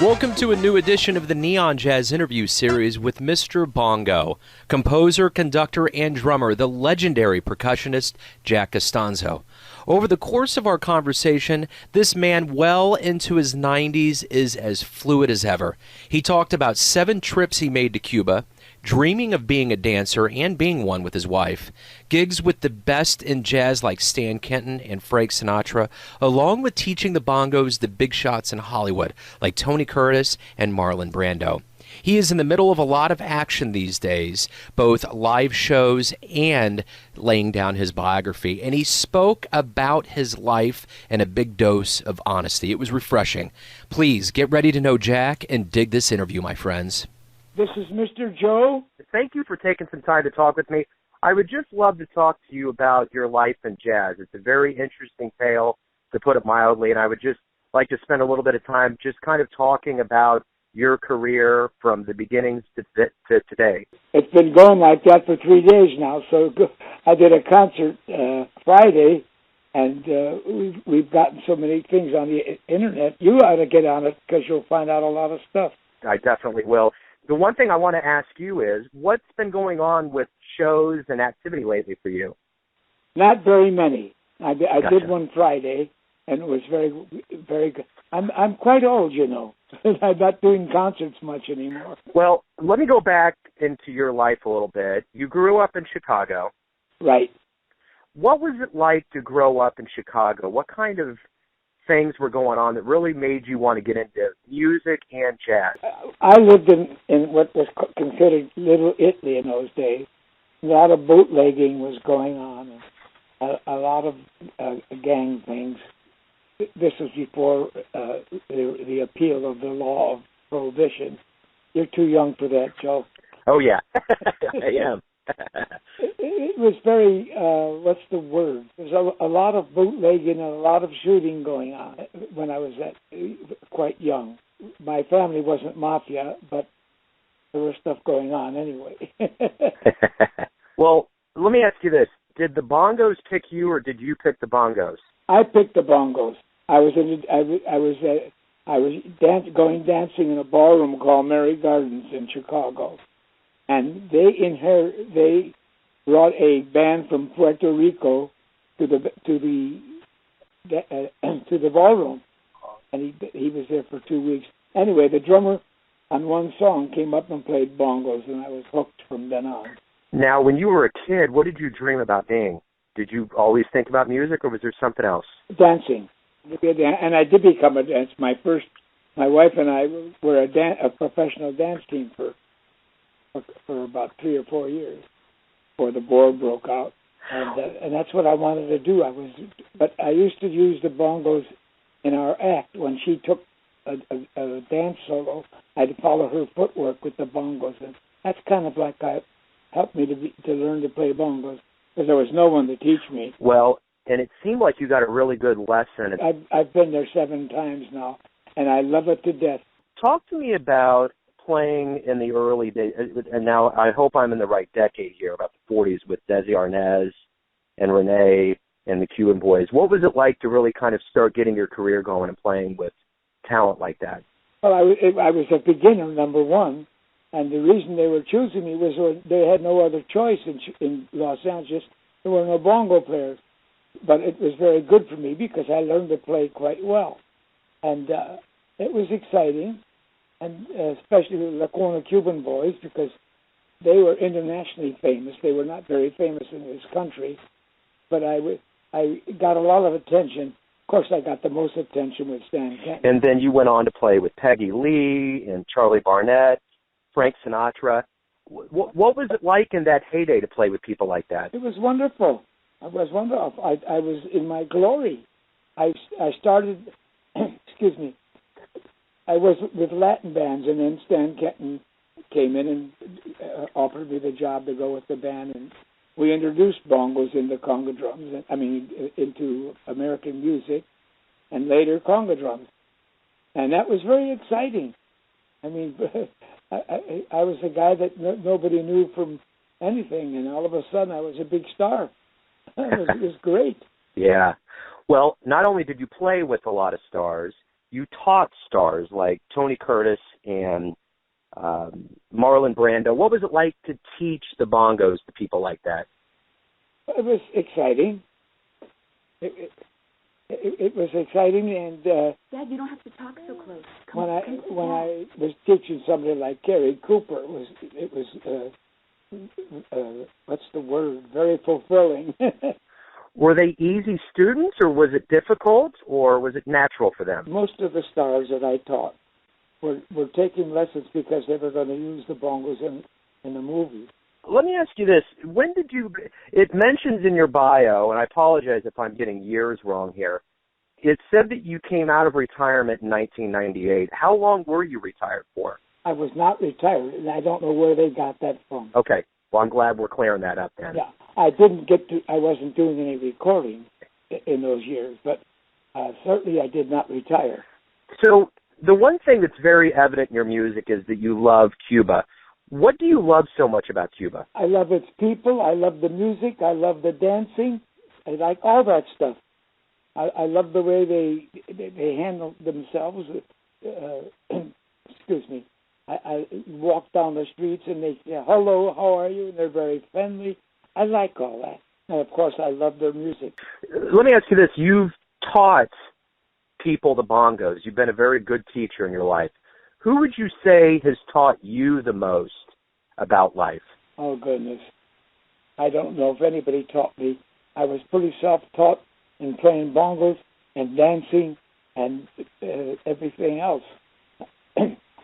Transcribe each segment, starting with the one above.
Welcome to a new edition of the Neon Jazz interview series with Mr. Bongo, composer, conductor, and drummer, the legendary percussionist Jack Costanzo. Over the course of our conversation, this man well into his 90s is as fluid as ever. He talked about 7 trips he made to Cuba, dreaming of being a dancer and being one with his wife, gigs with the best in jazz like Stan Kenton and Frank Sinatra, along with teaching the bongos the big shots in Hollywood like Tony Curtis and Marlon Brando. He is in the middle of a lot of action these days, both live shows and laying down his biography, and he spoke about his life in a big dose of honesty. It was refreshing. Please get ready to know Jack and dig this interview, my friends. This is Mr. Joe. Thank you for taking some time to talk with me. I would just love to talk to you about your life in jazz. It's a very interesting tale, to put it mildly, and I would just like to spend a little bit of time just kind of talking about your career from the beginnings to today. It's been going like that for 3 days now. So I did a concert Friday, and we've gotten so many things on the internet. You ought to get on it because you'll find out a lot of stuff. I definitely will. The one thing I want to ask you is, what's been going on with shows and activity lately for you? Not very many. I Gotcha. did one Friday, and it was very, very good. I'm quite old, you know. I'm not doing concerts much anymore. Well, let me go back into your life a little bit. You grew up in Chicago. Right. What was it like to grow up in Chicago? What kind of things were going on that really made you want to get into music and jazz? I lived in what was considered Little Italy in those days. A lot of bootlegging was going on, and a lot of gang things. This was before the appeal of the law of prohibition. You're too young for that, Joe. Oh, yeah. I am. It was very, what's the word? There's a lot of bootlegging and a lot of shooting going on when I was quite young. My family wasn't mafia, but there was stuff going on anyway. Well, let me ask you this. Did the bongos pick you, or did you pick the bongos? I picked the bongos. I was going dancing in a ballroom called Mary Gardens in Chicago, and they brought a band from Puerto Rico to the ballroom, and he was there for 2 weeks. Anyway, the drummer on one song came up and played bongos, and I was hooked from then on. Now, when you were a kid, what did you dream about being? Did you always think about music, or was there something else? Dancing. And I did become a dancer. My wife and I were a professional dance team for about 3 or 4 years before the war broke out, and that's what I wanted to do. But I used to use the bongos in our act. When she took a dance solo, I'd follow her footwork with the bongos, and that's kind of like helped me to learn to play bongos because there was no one to teach me. Well, and it seemed like you got a really good lesson. I've been there 7 times now, and I love it to death. Talk to me about playing in the early days, and now I hope I'm in the right decade here, about the 40s with Desi Arnaz and Renee and the Cuban Boys. What was it like to really kind of start getting your career going and playing with talent like that? Well, I was a beginner, number one, and the reason they were choosing me was they had no other choice in Los Angeles. There were no bongo players. But it was very good for me because I learned to play quite well. And it was exciting, and especially the Lacona Cuban Boys, because they were internationally famous. They were not very famous in this country, but I got a lot of attention. Of course, I got the most attention with Stan Kenton. And then you went on to play with Peggy Lee and Charlie Barnett, Frank Sinatra. What was it like in that heyday to play with people like that? It was wonderful. I was in my glory. I started, excuse me, I was with Latin bands, and then Stan Kenton came in and offered me the job to go with the band, and we introduced bongos into conga drums, into American music, and later conga drums. And that was very exciting. I mean, I was a guy that nobody knew from anything, and all of a sudden I was a big star. It was great. Yeah. Well, not only did you play with a lot of stars, you taught stars like Tony Curtis and Marlon Brando. What was it like to teach the bongos to people like that? It was exciting. It was exciting, and Dad, you don't have to talk so close. when I was teaching somebody like Gary Cooper, it was what's the word? Very fulfilling. Were they easy students, or was it difficult, or was it natural for them? Most of the stars that I taught were taking lessons because they were going to use the bongos in the movie. Let me ask you this. When did you, it mentions in your bio, and I apologize if I'm getting years wrong here, it said that you came out of retirement in 1998. How long were you retired for? I was not retired, and I don't know where they got that from. Okay. Well, I'm glad we're clearing that up then. Yeah. I wasn't doing any recording in those years, but certainly I did not retire. So the one thing that's very evident in your music is that you love Cuba. What do you love so much about Cuba? I love its people. I love the music. I love the dancing. I like all that stuff. I love the way they handle themselves. Excuse me. I walk down the streets and they say, hello, how are you? And they're very friendly. I like all that. And, of course, I love their music. Let me ask you this. You've taught people the bongos. You've been a very good teacher in your life. Who would you say has taught you the most about life? Oh, goodness. I don't know if anybody taught me. I was pretty self-taught in playing bongos and dancing and everything else.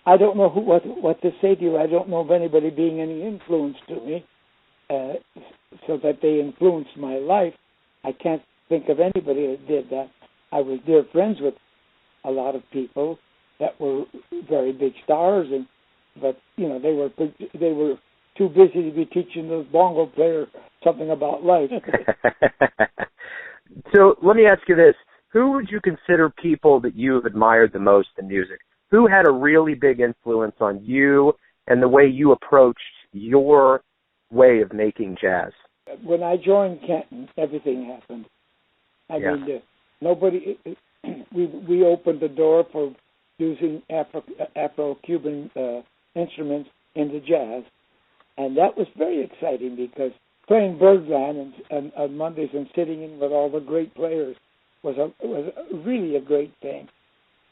I don't know what to say to you. I don't know of anybody being any influence to me so that they influenced my life. I can't think of anybody that did that. I was dear friends with a lot of people that were very big stars, but you know they were too busy to be teaching the bongo player something about life. So let me ask you this: who would you consider people that you have admired the most in music? Who had a really big influence on you and the way you approached your way of making jazz? When I joined Kenton, everything happened. I mean, nobody. We opened the door for using Afro-Cuban instruments into jazz, and that was very exciting because playing Birdland on Mondays and sitting in with all the great players was really a great thing.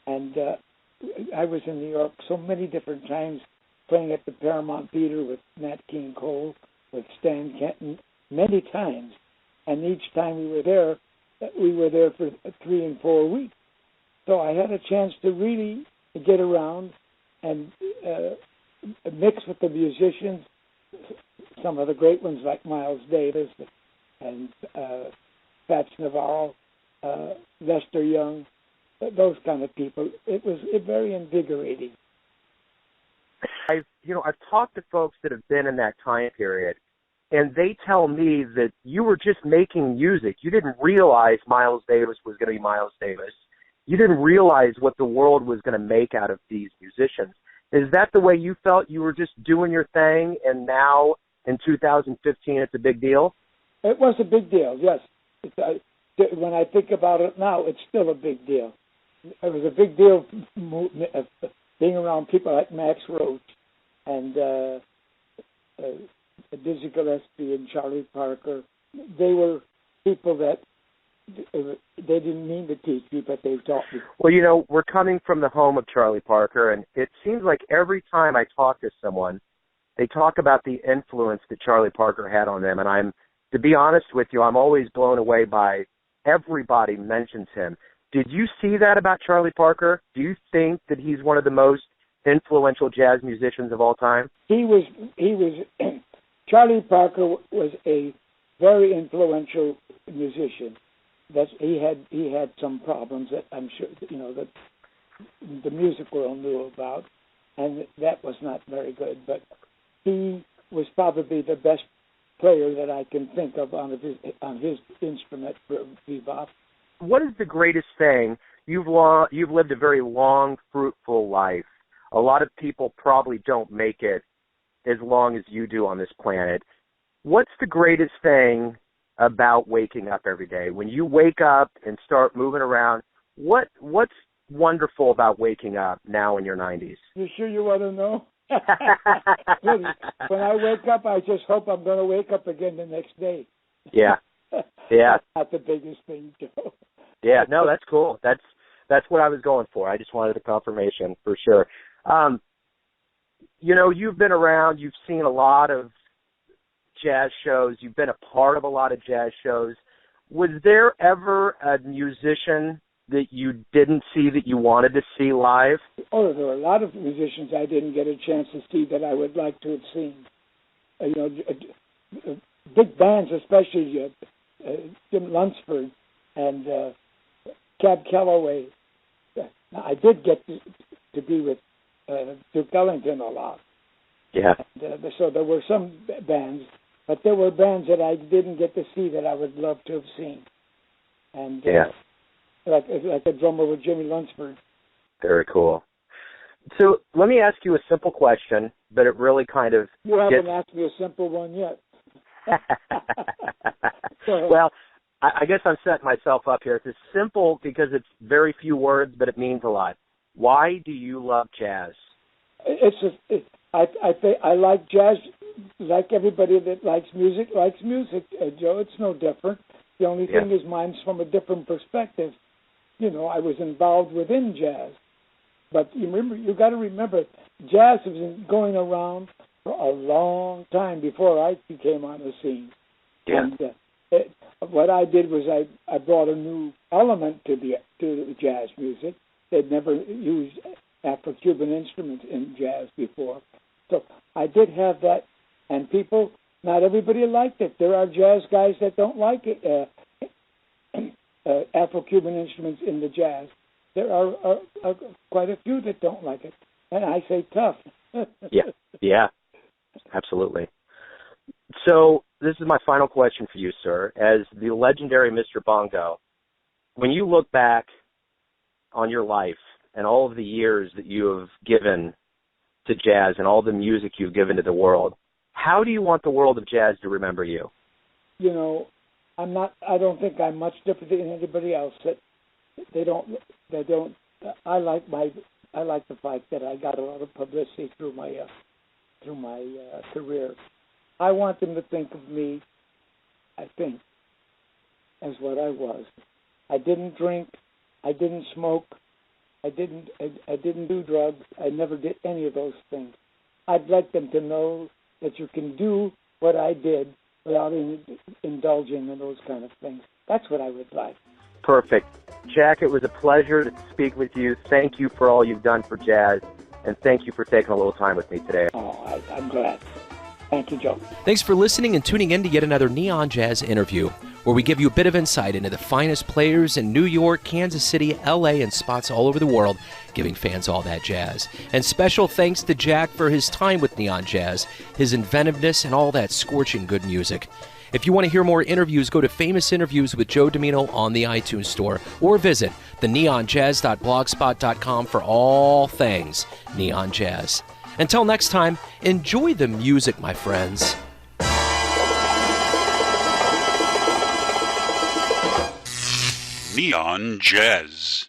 And I was in New York so many different times, playing at the Paramount Theater with Nat King Cole, with Stan Kenton, many times. And each time we were there for 3 and 4 weeks. So I had a chance to really get around and mix with the musicians, some of the great ones like Miles Davis and Fats Navarro, Lester Young, those kind of people. It was very invigorating. I've talked to folks that have been in that time period, and they tell me that you were just making music. You didn't realize Miles Davis was going to be Miles Davis. You didn't realize what the world was going to make out of these musicians. Is that the way you felt? You were just doing your thing, and now in 2015 it's a big deal? It was a big deal, yes. When I think about it now, it's still a big deal. It was a big deal being around people like Max Roach and Dizzy Gillespie and Charlie Parker. They were people that they didn't mean to teach me, but they taught me. Well, we're coming from the home of Charlie Parker, and it seems like every time I talk to someone, they talk about the influence that Charlie Parker had on them. And to be honest with you, I'm always blown away by everybody mentions him. Did you see that about Charlie Parker? Do you think that he's one of the most influential jazz musicians of all time? He was. Charlie Parker was a very influential musician. He had some problems that I'm sure that the music world knew about, and that was not very good. But he was probably the best player that I can think of on his instrument for bebop. What is the greatest thing? You've lived a very long, fruitful life. A lot of people probably don't make it as long as you do on this planet. What's the greatest thing about waking up every day? When you wake up and start moving around, what's wonderful about waking up now in your 90s? You sure you want to know? Really, when I wake up, I just hope I'm going to wake up again the next day. Yeah. Yeah. That's not the biggest thing, Joe. Yeah, no, that's cool. That's what I was going for. I just wanted a confirmation for sure. You've been around, you've seen a lot of jazz shows, you've been a part of a lot of jazz shows. Was there ever a musician that you didn't see that you wanted to see live? Oh, there were a lot of musicians I didn't get a chance to see that I would like to have seen. Big bands, especially Jim Lunsford and Cab Calloway. I did get to be with Duke Ellington a lot. Yeah. And, so there were some bands, but there were bands that I didn't get to see that I would love to have seen. And like a drummer with Jimmy Lunsford. Very cool. So let me ask you a simple question, but it really kind of You haven't asked me a simple one yet. Well, I guess I'm setting myself up here. It's simple because it's very few words, but it means a lot. Why do you love jazz? I like jazz like everybody that likes music, Joe. It's no different. The only thing is mine's from a different perspective. I was involved within jazz. But you got to remember, jazz has been going around for a long time before I came on the scene. Yeah. And what I did was I brought a new element to the jazz music. They'd never used Afro-Cuban instruments in jazz before. So I did have that, and not everybody liked it. There are jazz guys that don't like it, Afro-Cuban instruments in the jazz. There are quite a few that don't like it, and I say tough. Yeah, absolutely. So this is my final question for you, sir. As the legendary Mr. Bongo, when you look back on your life and all of the years that you have given to jazz and all the music you've given to the world, how do you want the world of jazz to remember you? I don't think I'm much different than anybody else. I like the fact that I got a lot of publicity through my career. I want them to think of me, I think, as what I was. I didn't drink, I didn't smoke, I didn't do drugs, I never did any of those things. I'd like them to know that you can do what I did without indulging in those kind of things. That's what I would like. Perfect. Jack, it was a pleasure to speak with you. Thank you for all you've done for jazz, and thank you for taking a little time with me today. Oh, I'm glad. Thank you, Joe. Thanks for listening and tuning in to yet another Neon Jazz interview, where we give you a bit of insight into the finest players in New York, Kansas City, LA, and spots all over the world, giving fans all that jazz. And special thanks to Jack for his time with Neon Jazz, his inventiveness, and all that scorching good music. If you want to hear more interviews, go to Famous Interviews with Joe Domino on the iTunes Store, or visit theneonjazz.blogspot.com for all things Neon Jazz. Until next time, enjoy the music, my friends. Neon Jazz.